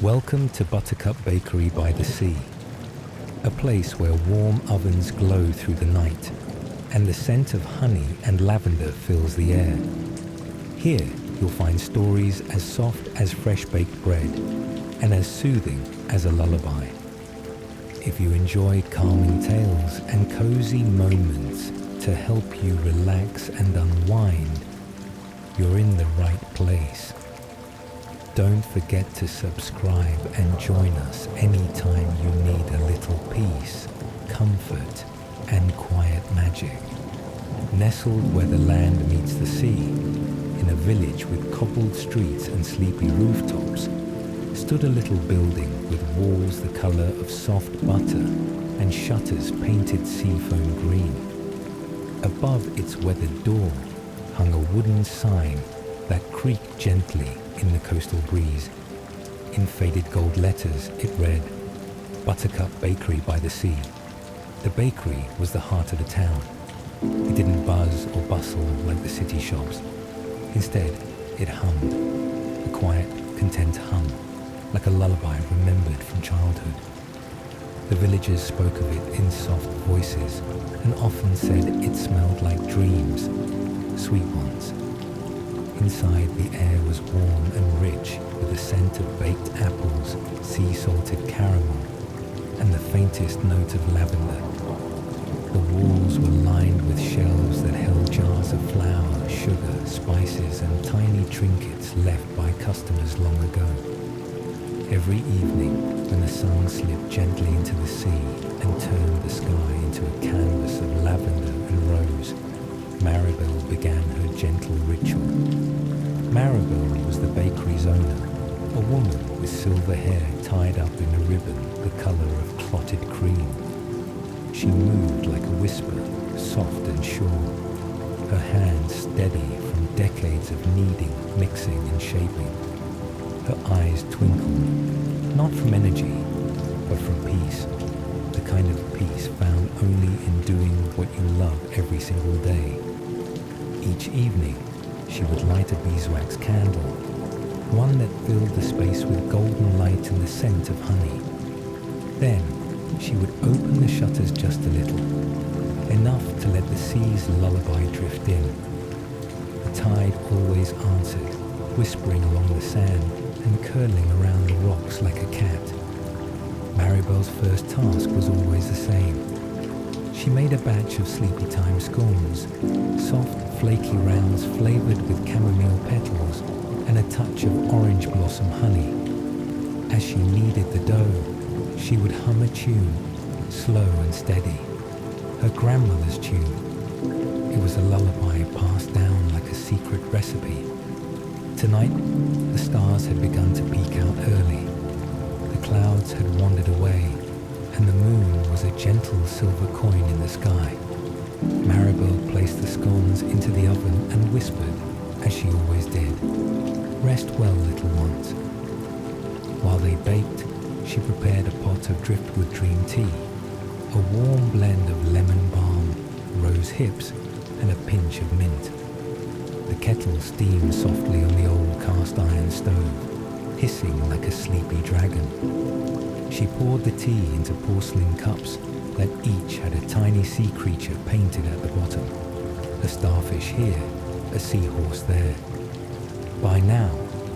Welcome to Buttercup Bakery by the Sea, a place where warm ovens glow through the night and the scent of honey and lavender fills the air. Here you'll find stories as soft as fresh-baked bread and as soothing as a lullaby. If you enjoy calming tales and cozy moments to help you relax and unwind, you're in the right place. Don't forget to subscribe and join us anytime you need a little peace, comfort, and quiet magic. Nestled where the land meets the sea, in a village with cobbled streets and sleepy rooftops, stood a little building with walls the color of soft butter and shutters painted seafoam green. Above its weathered door hung a wooden sign that creaked gently in the coastal breeze. In faded gold letters it read, Buttercup Bakery by the Sea. The bakery was the heart of the town. It didn't buzz or bustle like the city shops. Instead, it hummed, a quiet, content hum, like a lullaby remembered from childhood. The villagers spoke of it in soft voices and often said it smelled like dreams, sweet ones. Inside, the air was warm and rich with the scent of baked apples, sea-salted caramel, and the faintest note of lavender. The walls were lined with shelves that held jars of flour, sugar, spices, and tiny trinkets left by customers long ago. Every evening, when the sun slipped gently into the sea and turned the sky into a canvas of lavender and rose, Maribel began her gentle ritual. Maribel was the bakery's owner, a woman with silver hair tied up in a ribbon the color of clotted cream. She moved like a whisper, soft and sure, her hands steady from decades of kneading, mixing and shaping. Her eyes twinkled, not from energy, but from peace, the kind of peace found only in doing what you love every single day. Each evening, she would light a beeswax candle, one that filled the space with golden light and the scent of honey. Then, she would open the shutters just a little, enough to let the sea's lullaby drift in. The tide always answered, whispering along the sand and curling around the rocks like a cat. Maribel's first task was always the same. She made a batch of Sleepy Time scones, soft, flaky rounds flavored with chamomile petals and a touch of orange blossom honey. As she kneaded the dough, she would hum a tune, slow and steady, her grandmother's tune. It was a lullaby passed down like a secret recipe. Tonight, the stars had begun to peek out early. The clouds had wandered away, and the moon was a gentle silver coin in the sky. Maribel placed the scones into the oven and whispered, as she always did, "Rest well, little ones." While they baked, she prepared a pot of driftwood dream tea, a warm blend of lemon balm, rose hips, and a pinch of mint. The kettle steamed softly on the old cast-iron stove, hissing like a sleepy dragon. She poured the tea into porcelain cups that each had a tiny sea creature painted at the bottom. A starfish here, a seahorse there. By now,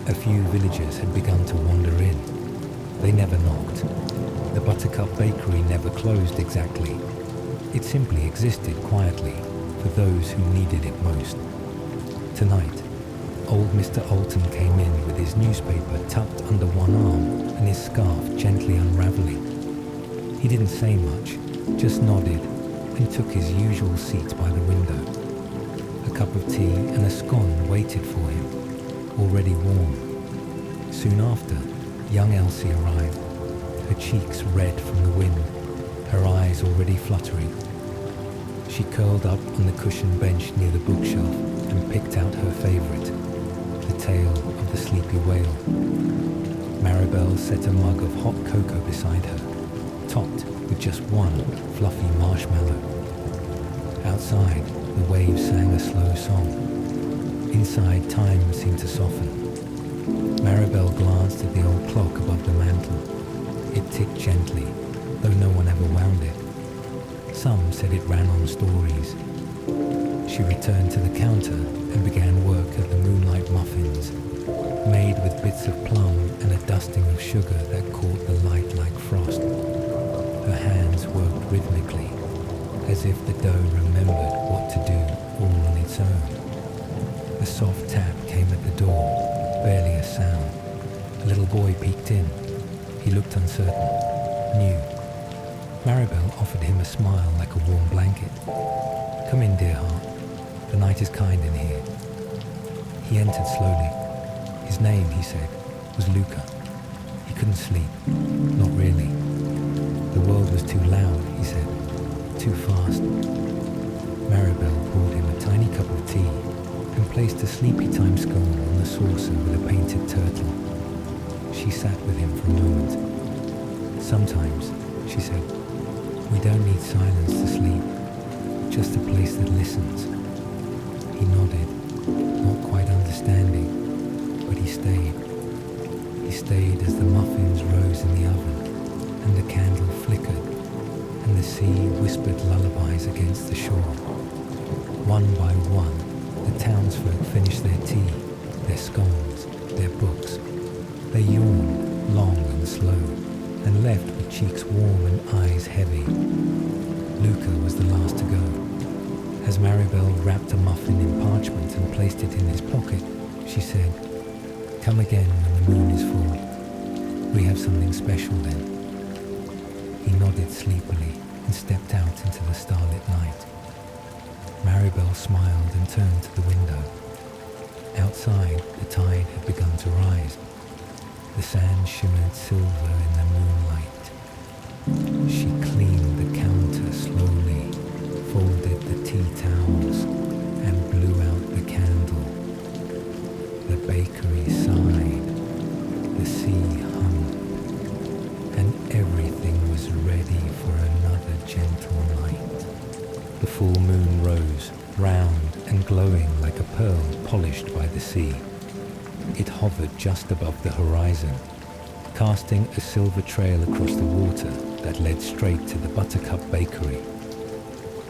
a few villagers had begun to wander in. They never knocked. The Buttercup Bakery never closed exactly. It simply existed quietly for those who needed it most. Tonight, old Mr. Alton came in with his newspaper tucked under one arm and his scarf gently unraveling. He didn't say much, just nodded and took his usual seat by the window. A cup of tea and a scone waited for him, already warm. Soon after, young Elsie arrived, her cheeks red from the wind, her eyes already fluttering. She curled up on the cushioned bench near the bookshelf and picked out her favorite, The Tale of the Sleepy Whale. Maribel set a mug of hot cocoa beside her, topped with just one fluffy marshmallow. Outside, the waves sang a slow song. Inside, time seemed to soften. Maribel glanced at the old clock above the ticked gently, though no one ever wound it. Some said it ran on stories. She returned to the counter and began work at the moonlight muffins, made with bits of plum and a dusting of sugar that caught the light like frost. Her hands worked rhythmically, as if the dough remembered what to do all on its own. A soft tap came at the door, barely a sound. A little boy peeked in. He looked uncertain, new. Maribel offered him a smile like a warm blanket. "Come in, dear heart. The night is kind in here." He entered slowly. His name, he said, was Luca. He couldn't sleep. Not really. The world was too loud, he said. Too fast. Maribel poured him a tiny cup of tea and placed a Sleepy Time scone on the saucer with a painted turtle. She sat with him for a moment. "Sometimes," she said, "we don't need silence to sleep, just a place that listens." He nodded, not quite understanding, but he stayed. He stayed as the muffins rose in the oven, and the candle flickered, and the sea whispered lullabies against the shore. One by one, the townsfolk finished their tea, their scones, their books. They yawned, long and slow, and left with cheeks warm and eyes heavy. Luca was the last to go. As Maribel wrapped a muffin in parchment and placed it in his pocket, she said, "Come again when the moon is full. We have something special then." He nodded sleepily and stepped out into the starlit night. Maribel smiled and turned to the window. Outside, the tide had begun to rise. The sand shimmered silver in the moonlight. She cleaned the counter slowly, folded the tea towels, and blew out the candle. The bakery sighed, the sea hummed, and everything was ready for another gentle night. The full moon rose, round and glowing like a pearl polished by the sea. It hovered just above the horizon, casting a silver trail across the water that led straight to the Buttercup Bakery.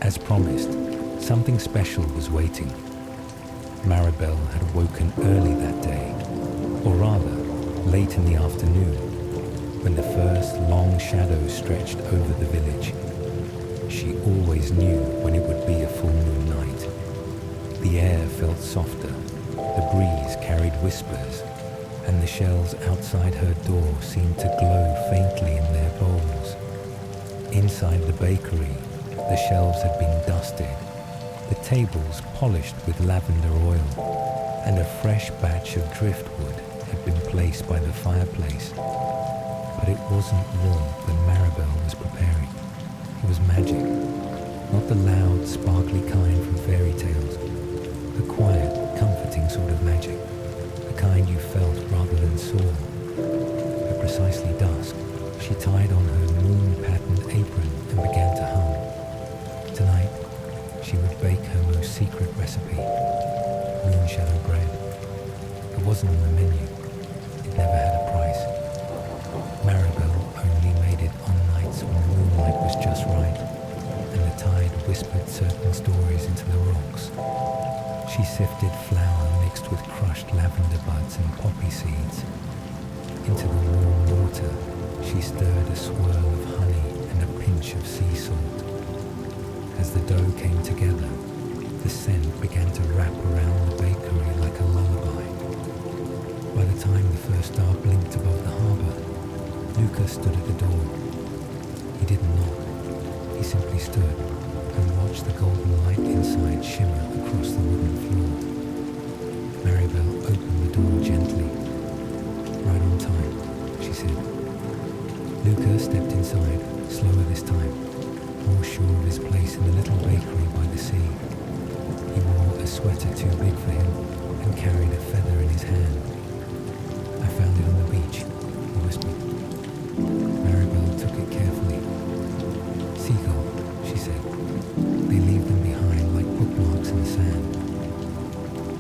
As promised, something special was waiting. Maribel had woken early that day, or rather, late in the afternoon, when the first long shadows stretched over the village. She always knew when it would be a full moon night. The air felt softer, the breeze carried whispers, and the shells outside her door seemed to glow faintly in their bowls. Inside the bakery, the shelves had been dusted, the tables polished with lavender oil, and a fresh batch of driftwood had been placed by the fireplace. But it wasn't warmth that Maribel was preparing. It was magic, not the loud, sparkly kind from fairy tales, the quiet, comforting sort of magic, the kind you felt rather than saw. At precisely dusk, she tied on her moon-patterned apron and began to hum. Tonight, she would bake her most secret recipe, moonshadow bread. It wasn't on the menu. It never had a price. Maribel only made it on nights when the moonlight was just right, and the tide whispered certain stories into the rocks. She sifted flour mixed with crushed lavender buds and poppy seeds. Into the warm water, she stirred a swirl of honey and a pinch of sea salt. As the dough came together, the scent began to wrap around the bakery like a lullaby. By the time the first star blinked above the harbour, Luca stood at the door. He didn't knock. He simply stood and watched the golden light inside shimmer across the wooden floor. Maribel opened the door gently. "Right on time," she said. Luca stepped inside, slower this time, more sure of his place in the little bakery by the sea. He wore a sweater too big for him and carried a feather in his hand. "I found it on the beach," he whispered. Maribel took it carefully. "Seagull," she said. "They leave them behind like bookmarks in the sand."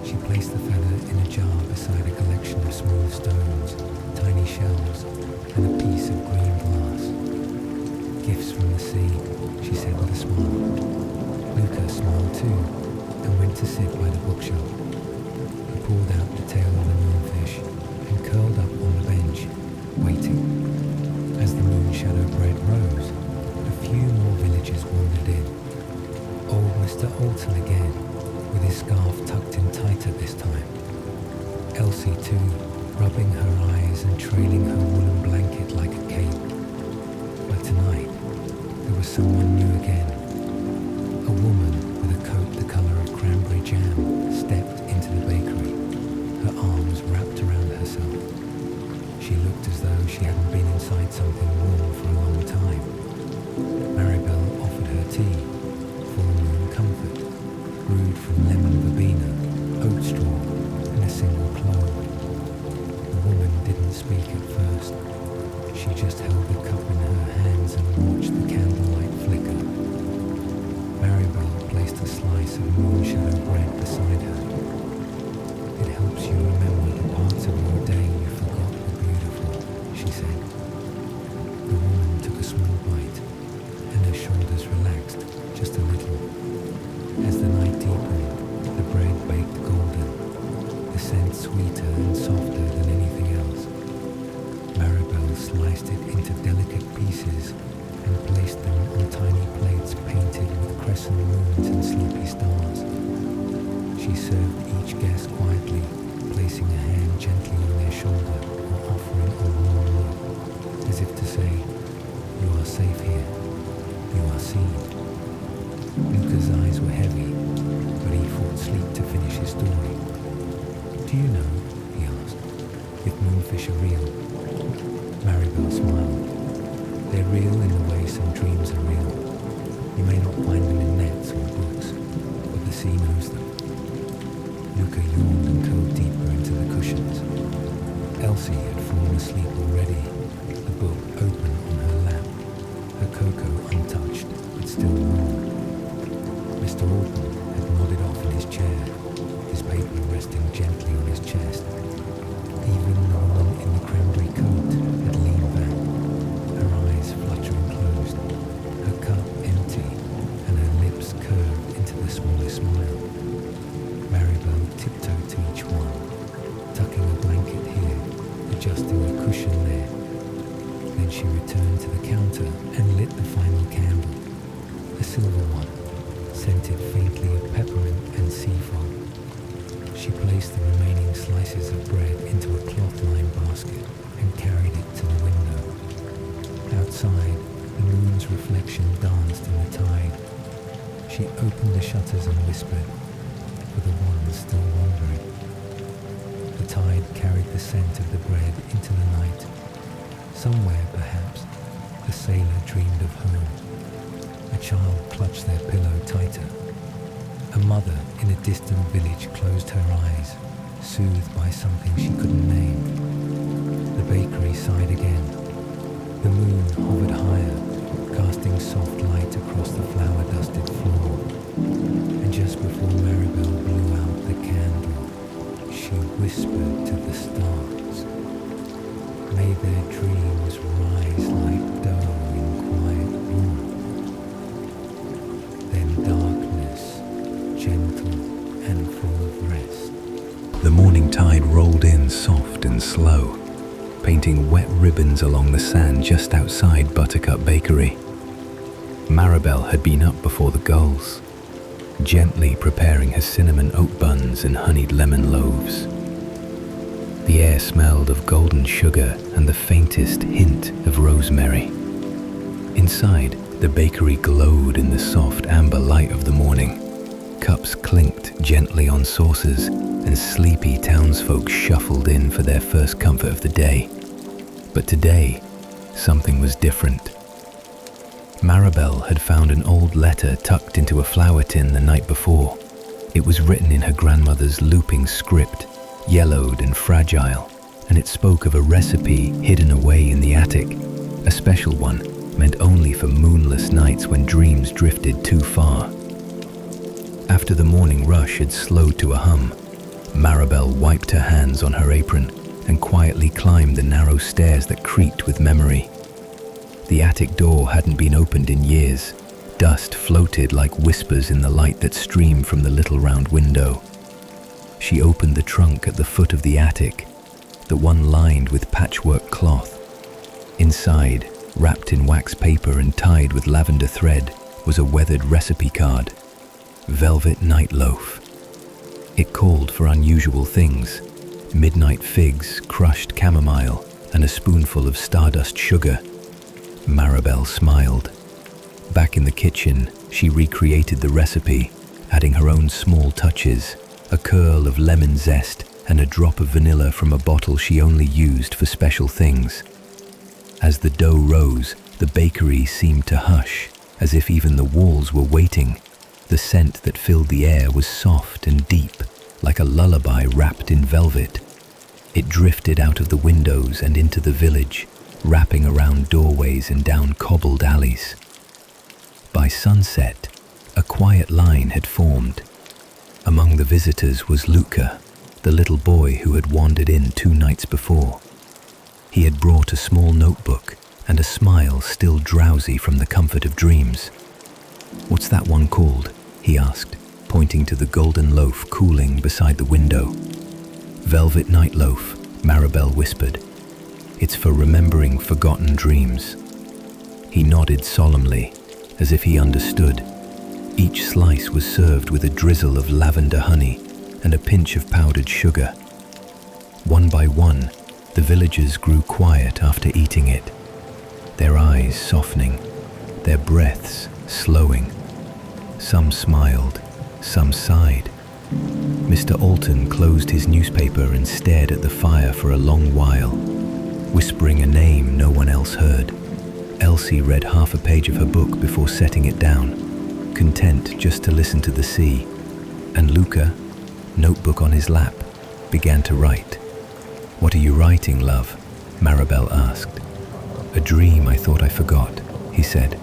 She placed the feather in a jar beside a collection of smooth stones, tiny shells, and a piece of green glass. too and went to sit by the bookshelf. He pulled out the tail of the moonfish and curled up on the bench, waiting. As the moon shadow bread rose, a few more villagers wandered in. Old Mr. Alton again, with his scarf tucked in tighter this time. Elsie too, rubbing her eyes and trailing her woolen blanket like a cape. But tonight, there was someone new again. A woman with a coat the colour of cranberry jam stepped into the bakery, her arms wrapped around herself. She looked as though she hadn't been inside something warm for a long time. Maribel offered her tea, full moon comfort, brewed from lemon verbena, oat straw, and a single clove. The woman didn't speak at first. She just held the cup in her hands and watched the candlelight flicker. Maribel placed a slice of moon-shadow bread beside her. It helps you remember the parts of your day you forgot were beautiful, she said. The woman took a small bite, and her shoulders relaxed just a little. As the night deepened, the bread baked golden, the scent sweeter and softer than anything else. Maribel sliced it into delicate pieces and placed them on tiny plates painted with crescent moons and sleepy stars. She served each guest quietly, placing a hand gently on their shoulder or offering a warm look, as if to say, "You are safe here. You are seen." Luca's eyes were heavy, but he fought sleep to finish his story. "Do you know," he asked, "if moonfish are real?" Maribel smiled. "They're real in the way some dreams are real. You may not find them in nets or books, but the sea knows them." Luca yawned and curled deeper into the cushions. Elsie had fallen asleep already, the book open on her lap, her cocoa untouched but still warm. Mr. Alton had nodded off in his chair, his paper resting gently on his chest. Even the woman in the cranberry coat had leaned back, her eyes fluttering closed, her cup empty, and her lips curved into the smallest smile. Maribel tiptoed to each one, tucking a blanket here, adjusting a cushion there. Then she returned to the counter and lit the final candle, a silver one, scented faintly of peppermint and sea fog. She placed the remaining slices of bread into a cloth-lined basket and carried it to the window. Outside, the moon's reflection danced in the tide. She opened the shutters and whispered, for the ones still wandering. The tide carried the scent of the bread into the night. Somewhere, perhaps, the sailor dreamed of home. A child clutched their pillow tighter. A mother in a distant village closed her eyes, soothed by something she couldn't name. The bakery sighed again. The moon hovered higher, casting soft light across the flower-dusted floor. And just before Maribel blew out the candle, she whispered to the stars, "May their dreams rise like dough in quiet warmth." Then darkness, gentle and full of rest. The morning tide rolled in soft and slow, painting wet ribbons along the sand just outside Buttercup Bakery. Maribel had been up before the gulls, gently preparing her cinnamon oat buns and honeyed lemon loaves. The air smelled of golden sugar and the faintest hint of rosemary. Inside, the bakery glowed in the soft amber light of the morning. Cups clinked gently on saucers, and sleepy townsfolk shuffled in for their first comfort of the day. But today, something was different. Maribel had found an old letter tucked into a flower tin the night before. It was written in her grandmother's looping script, yellowed and fragile, and it spoke of a recipe hidden away in the attic, a special one meant only for moonless nights when dreams drifted too far. After the morning rush had slowed to a hum, Maribel wiped her hands on her apron and quietly climbed the narrow stairs that creaked with memory. The attic door hadn't been opened in years, dust floated like whispers in the light that streamed from the little round window. She opened the trunk at the foot of the attic, the one lined with patchwork cloth. Inside, wrapped in wax paper and tied with lavender thread, was a weathered recipe card. Velvet night loaf. It called for unusual things: midnight figs, crushed chamomile, and a spoonful of stardust sugar. Maribel smiled. Back in the kitchen, she recreated the recipe, adding her own small touches, a curl of lemon zest and a drop of vanilla from a bottle she only used for special things. As the dough rose, the bakery seemed to hush, as if even the walls were waiting. The scent that filled the air was soft and deep, like a lullaby wrapped in velvet. It drifted out of the windows and into the village, wrapping around doorways and down cobbled alleys. By sunset, a quiet line had formed. Among the visitors was Luca, the little boy who had wandered in 2 nights before. He had brought a small notebook and a smile still drowsy from the comfort of dreams. "What's that one called?" he asked, pointing to the golden loaf cooling beside the window. "Velvet night loaf," Maribel whispered. "It's for remembering forgotten dreams." He nodded solemnly, as if he understood. Each slice was served with a drizzle of lavender honey and a pinch of powdered sugar. One by one, the villagers grew quiet after eating it, their eyes softening, their breaths slowing. Some smiled, some sighed. Mr. Alton closed his newspaper and stared at the fire for a long while, whispering a name no one else heard. Elsie read half a page of her book before setting it down, content just to listen to the sea. And Luca, notebook on his lap, began to write. "What are you writing, love?" Maribel asked. "A dream I thought I forgot," he said.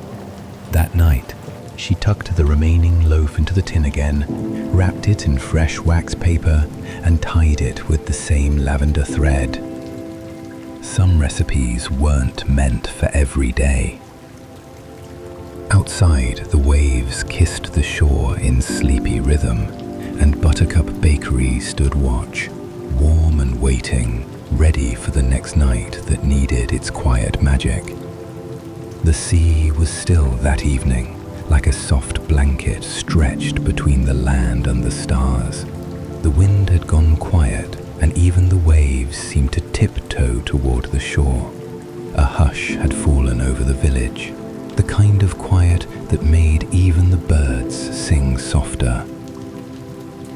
That night, she tucked the remaining loaf into the tin again, wrapped it in fresh wax paper, and tied it with the same lavender thread. Some recipes weren't meant for every day. Outside, the waves kissed the shore in sleepy rhythm, and Buttercup Bakery stood watch, warm and waiting, ready for the next night that needed its quiet magic. The sea was still that evening, like a soft blanket stretched between the land and the stars. The wind had gone quiet, and even the waves seemed to tiptoe toward the shore. A hush had fallen over the village, the kind of quiet that made even the birds sing softer.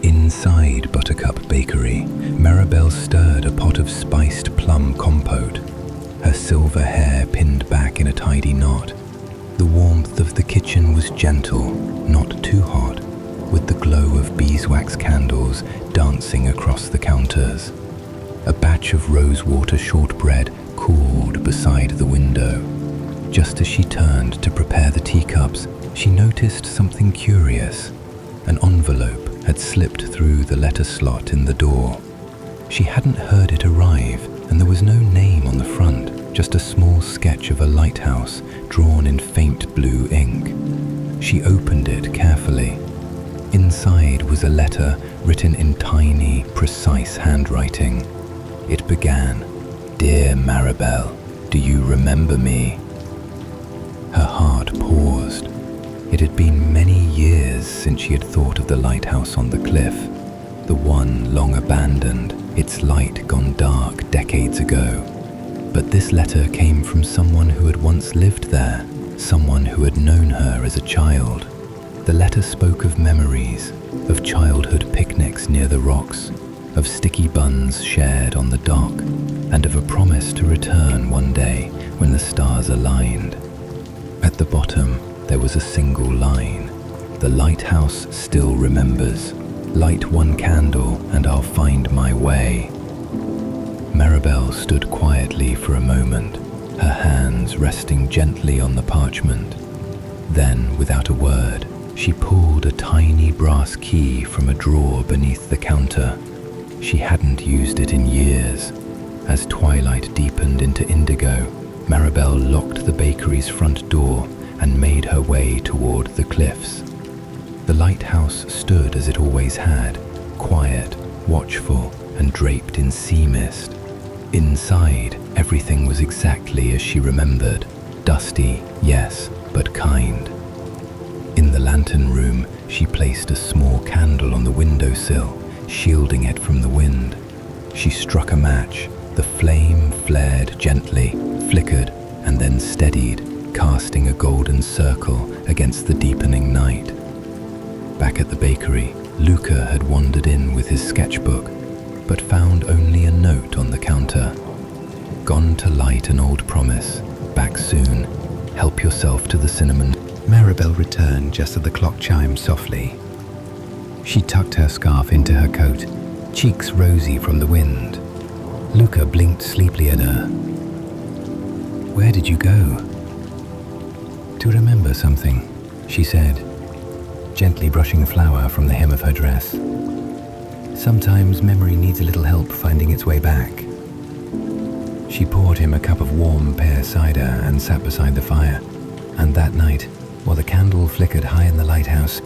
Inside Buttercup Bakery, Maribel stirred a pot of spiced plum compote, her silver hair pinned back in a tidy knot. The warmth of the kitchen was gentle, not too hot, with the glow of beeswax candles dancing across the counters. A batch of rosewater shortbread cooled beside the window. Just as she turned to prepare the teacups, she noticed something curious. An envelope had slipped through the letter slot in the door. She hadn't heard it arrive, and there was no name on the front, just a small sketch of a lighthouse drawn in faint blue ink. She opened it carefully. Inside was a letter written in tiny, precise handwriting. It began, "Dear Maribel, do you remember me?" Her heart paused. It had been many years since she had thought of the lighthouse on the cliff, the one long abandoned, its light gone dark decades ago. But this letter came from someone who had once lived there, someone who had known her as a child. The letter spoke of memories, of childhood picnics near the rocks, of sticky buns shared on the dock, and of a promise to return one day when the stars aligned. At the bottom, there was a single line. "The lighthouse still remembers. Light one candle and I'll find my way." Maribel stood quietly for a moment, her hands resting gently on the parchment. Then, without a word, she pulled a tiny brass key from a drawer beneath the counter. She hadn't used it in years. As twilight deepened into indigo, Maribel locked the bakery's front door and made her way toward the cliffs. The lighthouse stood as it always had, quiet, watchful, and draped in sea mist. Inside, everything was exactly as she remembered. Dusty, yes, but kind. In the lantern room, she placed a small candle on the windowsill, shielding it from the wind. She struck a match. The flame flared gently, flickered, and then steadied, casting a golden circle against the deepening night. Back at the bakery, Luca had wandered in with his sketchbook, but found only a note on the counter. Gone to light an old promise. Back soon. Help yourself to the cinnamon. Maribel returned just as the clock chimed softly. She tucked her scarf into her coat, cheeks rosy from the wind. Luca blinked sleepily at her. "Where did you go?" "To remember something," she said, gently brushing flour from the hem of her dress. "Sometimes memory needs a little help finding its way back." She poured him a cup of warm pear cider and sat beside the fire. And that night, while the candle flickered high in the lighthouse,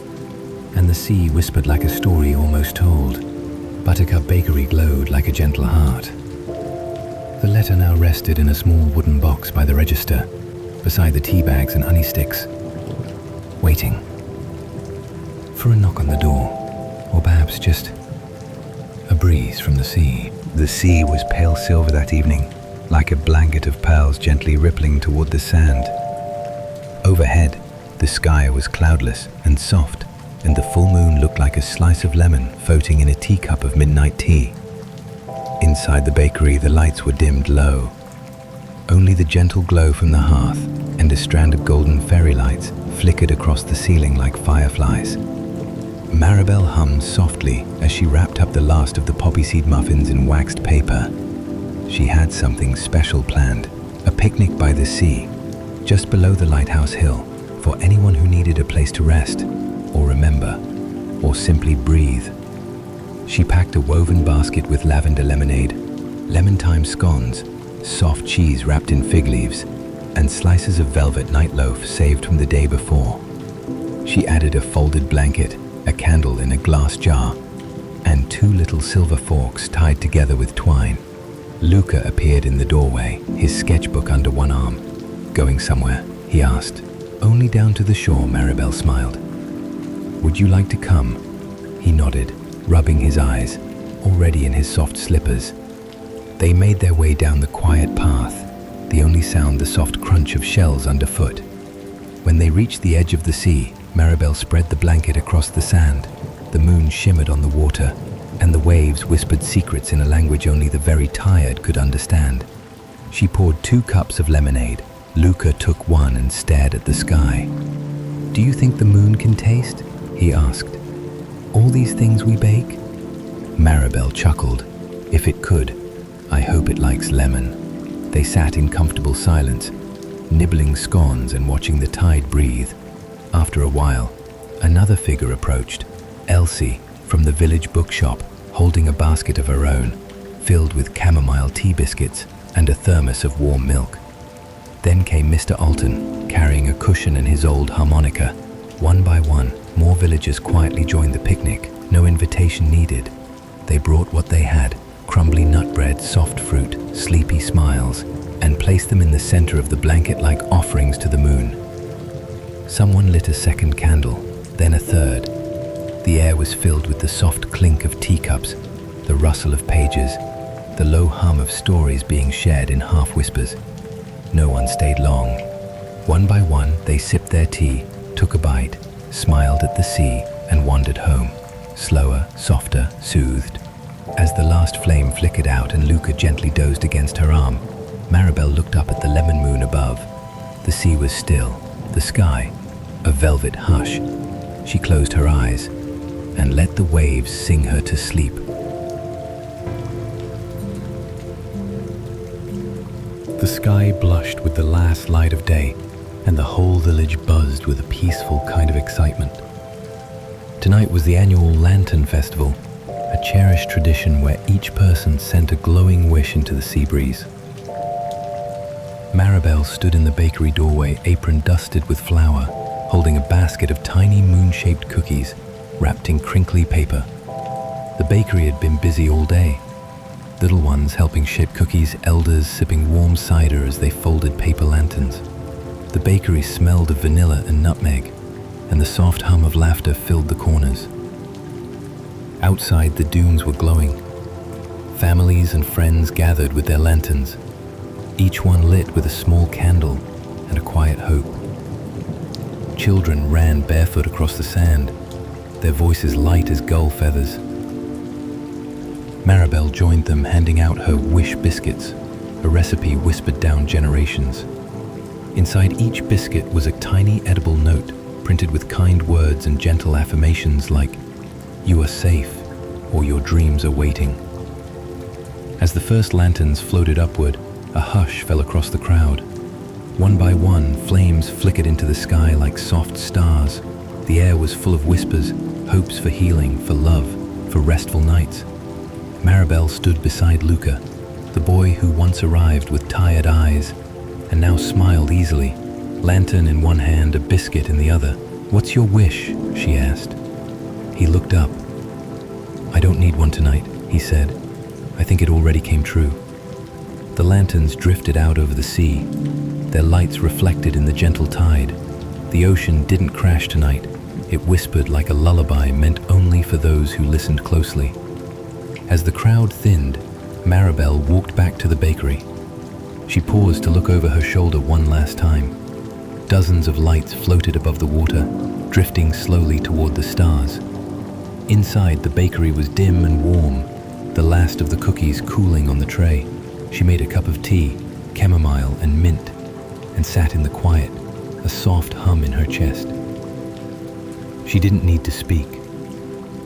and the sea whispered like a story almost told, Buttercup Bakery glowed like a gentle heart. The letter now rested in a small wooden box by the register, beside the tea bags and honey sticks, waiting for a knock on the door, or perhaps just a breeze from the sea. The sea was pale silver that evening, like a blanket of pearls gently rippling toward the sand. Overhead, the sky was cloudless and soft, and the full moon looked like a slice of lemon floating in a teacup of midnight tea. Inside the bakery, the lights were dimmed low. Only the gentle glow from the hearth and a strand of golden fairy lights flickered across the ceiling like fireflies. Maribel hummed softly as she wrapped up the last of the poppy seed muffins in waxed paper. She had something special planned, a picnic by the sea, just below the lighthouse hill, for anyone who needed a place to rest, or remember, or simply breathe. She packed a woven basket with lavender lemonade, lemon thyme scones, soft cheese wrapped in fig leaves, and slices of velvet night loaf saved from the day before. She added a folded blanket, a candle in a glass jar, and 2 little silver forks tied together with twine. Luca appeared in the doorway, his sketchbook under one arm. "Going somewhere?" he asked. "Only down to the shore," Maribel smiled. "Would you like to come?" He nodded, rubbing his eyes, already in his soft slippers. They made their way down the quiet path, the only sound the soft crunch of shells underfoot. When they reached the edge of the sea, Maribel spread the blanket across the sand. The moon shimmered on the water, and the waves whispered secrets in a language only the very tired could understand. She poured 2 cups of lemonade. Luca took one and stared at the sky. "Do you think the moon can taste?" he asked. "All these things we bake?" Maribel chuckled. "If it could, I hope it likes lemon." They sat in comfortable silence, nibbling scones and watching the tide breathe. After a while, another figure approached, Elsie, from the village bookshop, holding a basket of her own, filled with chamomile tea biscuits and a thermos of warm milk. Then came Mr. Alton, carrying a cushion and his old harmonica. One by one, more villagers quietly joined the picnic, no invitation needed. They brought what they had, crumbly nut bread, soft fruit, sleepy smiles, and placed them in the center of the blanket like offerings to the moon. Someone lit a second candle, then a third. The air was filled with the soft clink of teacups, the rustle of pages, the low hum of stories being shared in half whispers. No one stayed long. One by one, they sipped their tea, took a bite, smiled at the sea, and wandered home, slower, softer, soothed. As the last flame flickered out and Luca gently dozed against her arm, Maribel looked up at the lemon moon above. The sea was still, the sky, a velvet hush. She closed her eyes and let the waves sing her to sleep. The sky blushed with the last light of day, and the whole village buzzed with a peaceful kind of excitement. Tonight was the annual Lantern Festival, a cherished tradition where each person sent a glowing wish into the sea breeze. Maribel stood in the bakery doorway, apron dusted with flour, holding a basket of tiny moon-shaped cookies wrapped in crinkly paper. The bakery had been busy all day. Little ones helping shape cookies, elders sipping warm cider as they folded paper lanterns. The bakery smelled of vanilla and nutmeg, and the soft hum of laughter filled the corners. Outside, the dunes were glowing. Families and friends gathered with their lanterns, each one lit with a small candle and a quiet hope. Children ran barefoot across the sand, their voices light as gull feathers. Maribel joined them, handing out her wish biscuits, a recipe whispered down generations. Inside each biscuit was a tiny edible note, printed with kind words and gentle affirmations like, "You are safe," or "Your dreams are waiting." As the first lanterns floated upward, a hush fell across the crowd. One by one, flames flickered into the sky like soft stars. The air was full of whispers, hopes for healing, for love, for restful nights. Maribel stood beside Luca, the boy who once arrived with tired eyes and now smiled easily, lantern in one hand, a biscuit in the other. "What's your wish?" she asked. He looked up. "I don't need one tonight," he said. "I think it already came true." The lanterns drifted out over the sea, their lights reflected in the gentle tide. The ocean didn't crash tonight. It whispered like a lullaby meant only for those who listened closely. As the crowd thinned, Maribel walked back to the bakery. She paused to look over her shoulder one last time. Dozens of lights floated above the water, drifting slowly toward the stars. Inside, the bakery was dim and warm, the last of the cookies cooling on the tray. She made a cup of tea, chamomile and mint, and sat in the quiet, a soft hum in her chest. She didn't need to speak.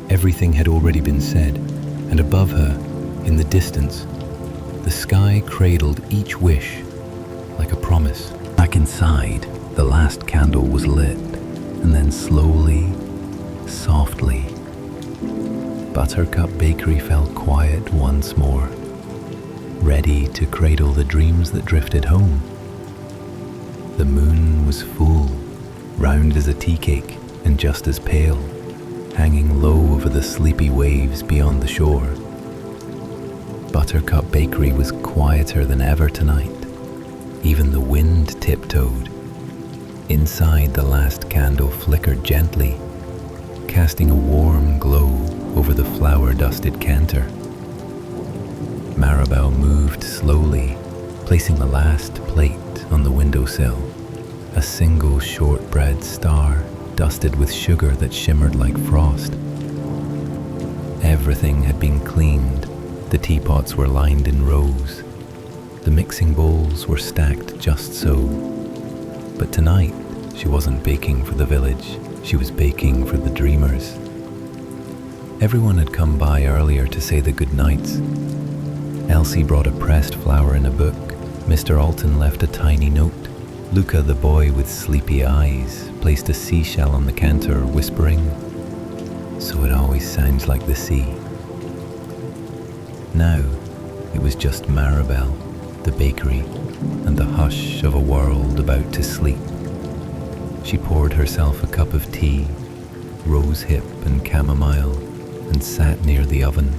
Everything had already been said, and above her, in the distance, the sky cradled each wish like a promise. Back inside, the last candle was lit, and then slowly, softly, Buttercup Bakery felt quiet once more, ready to cradle the dreams that drifted home. The moon was full, round as a tea cake and just as pale, hanging low over the sleepy waves beyond the shore. Buttercup Bakery was quieter than ever tonight. Even the wind tiptoed. Inside, the last candle flickered gently, casting a warm glow over the flour-dusted canter. Maribel moved slowly, placing the last plate on the windowsill, a single shortbread star dusted with sugar that shimmered like frost. Everything had been cleaned. The teapots were lined in rows. The mixing bowls were stacked just so. But tonight, she wasn't baking for the village. She was baking for the dreamers. Everyone had come by earlier to say the good nights. Elsie brought a pressed flower in a book. Mr. Alton left a tiny note. Luca, the boy with sleepy eyes, placed a seashell on the canter, whispering, "So it always sounds like the sea." Now, it was just Maribel, the bakery, and the hush of a world about to sleep. She poured herself a cup of tea, rosehip and chamomile, and sat near the oven.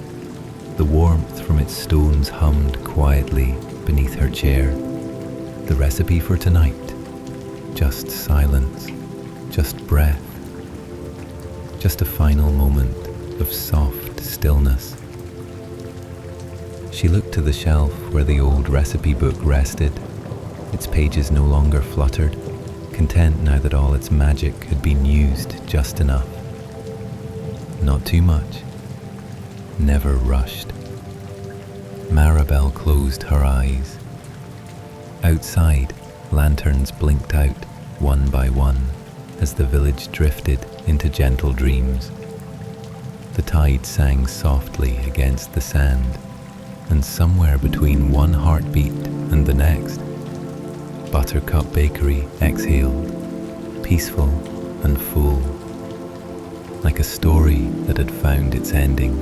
The warmth from its stones hummed quietly beneath her chair. The recipe for tonight, just silence, just breath, just a final moment of soft stillness. She looked to the shelf where the old recipe book rested. Its pages no longer fluttered, content now that all its magic had been used just enough. Not too much, never rushed. Maribel closed her eyes. Outside, lanterns blinked out one by one as the village drifted into gentle dreams. The tide sang softly against the sand, and somewhere between one heartbeat and the next, Buttercup Bakery exhaled, peaceful and full, like a story that had found its ending.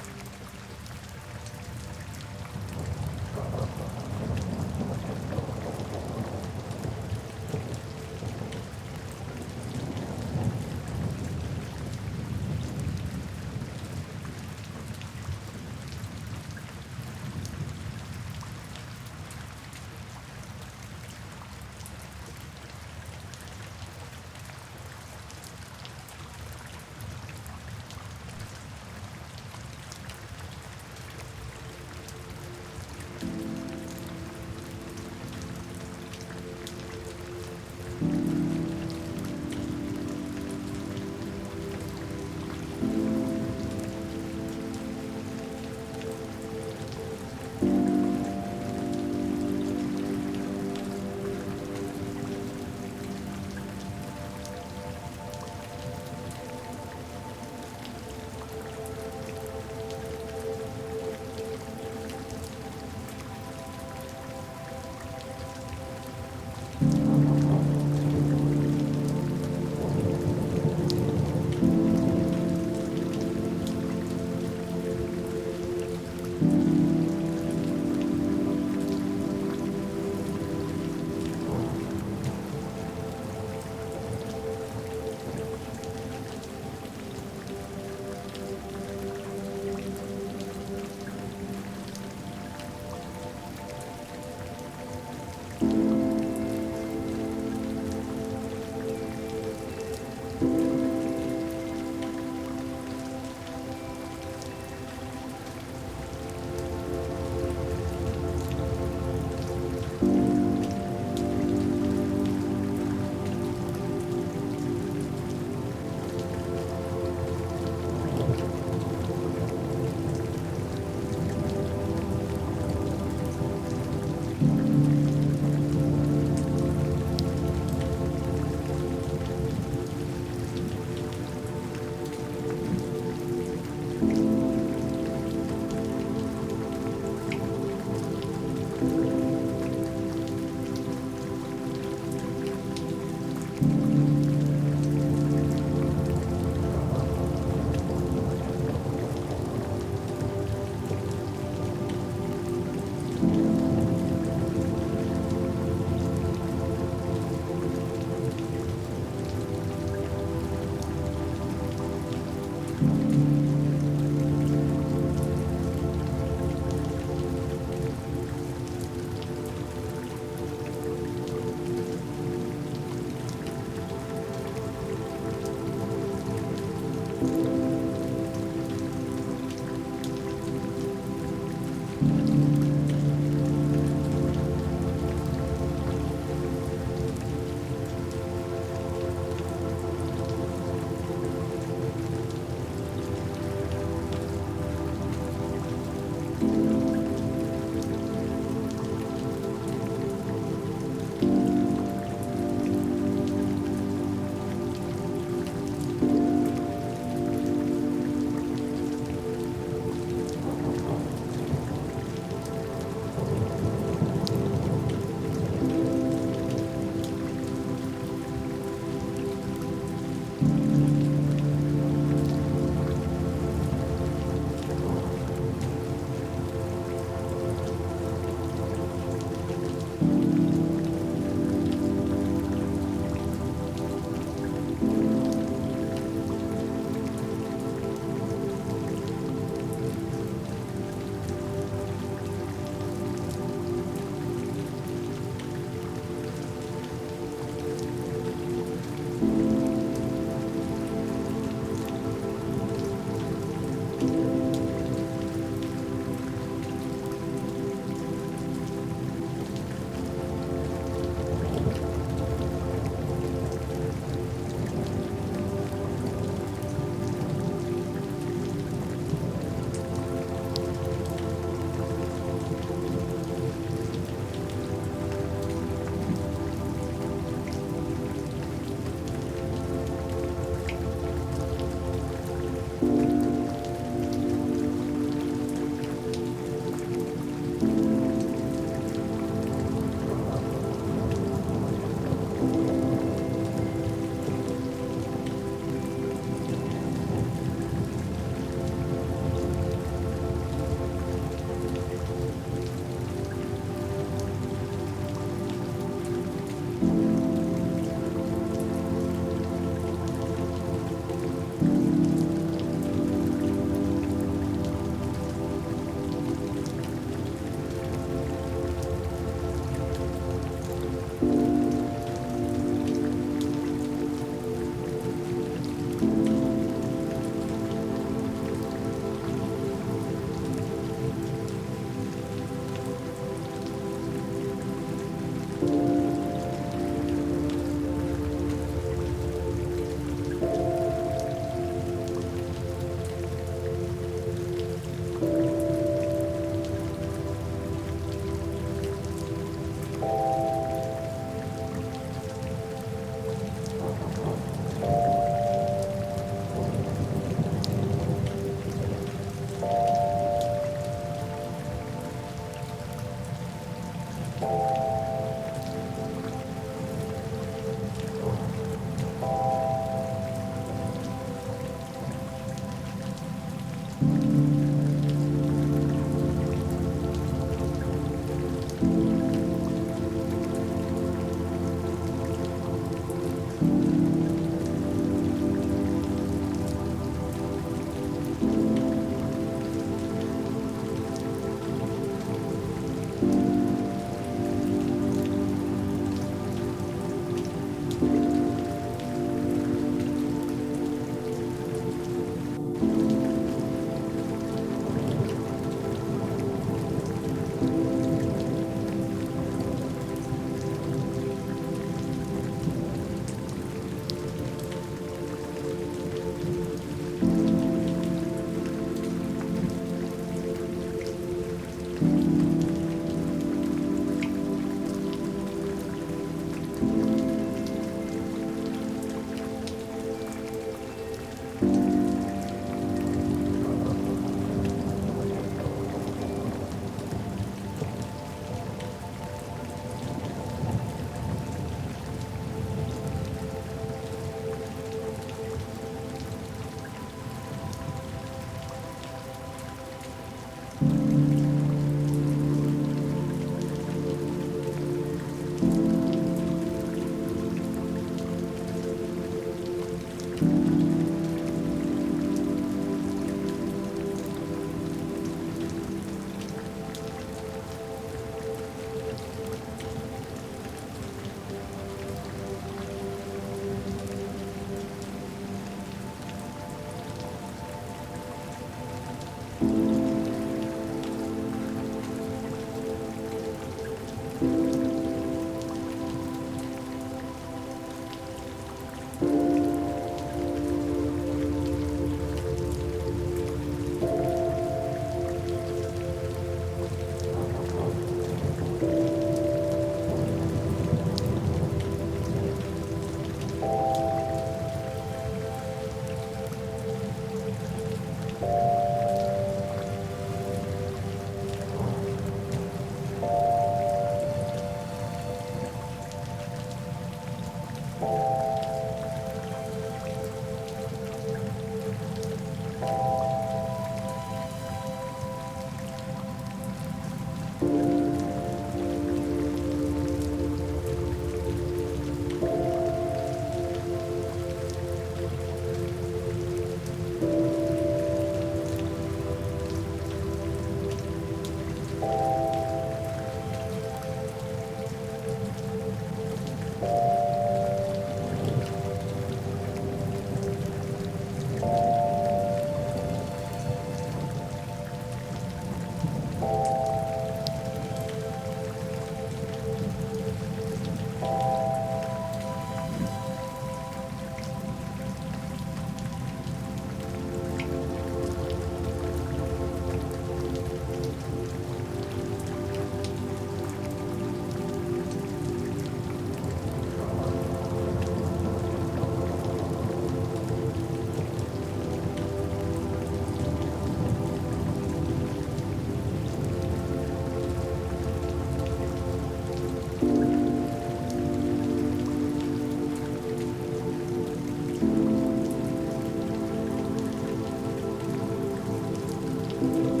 you.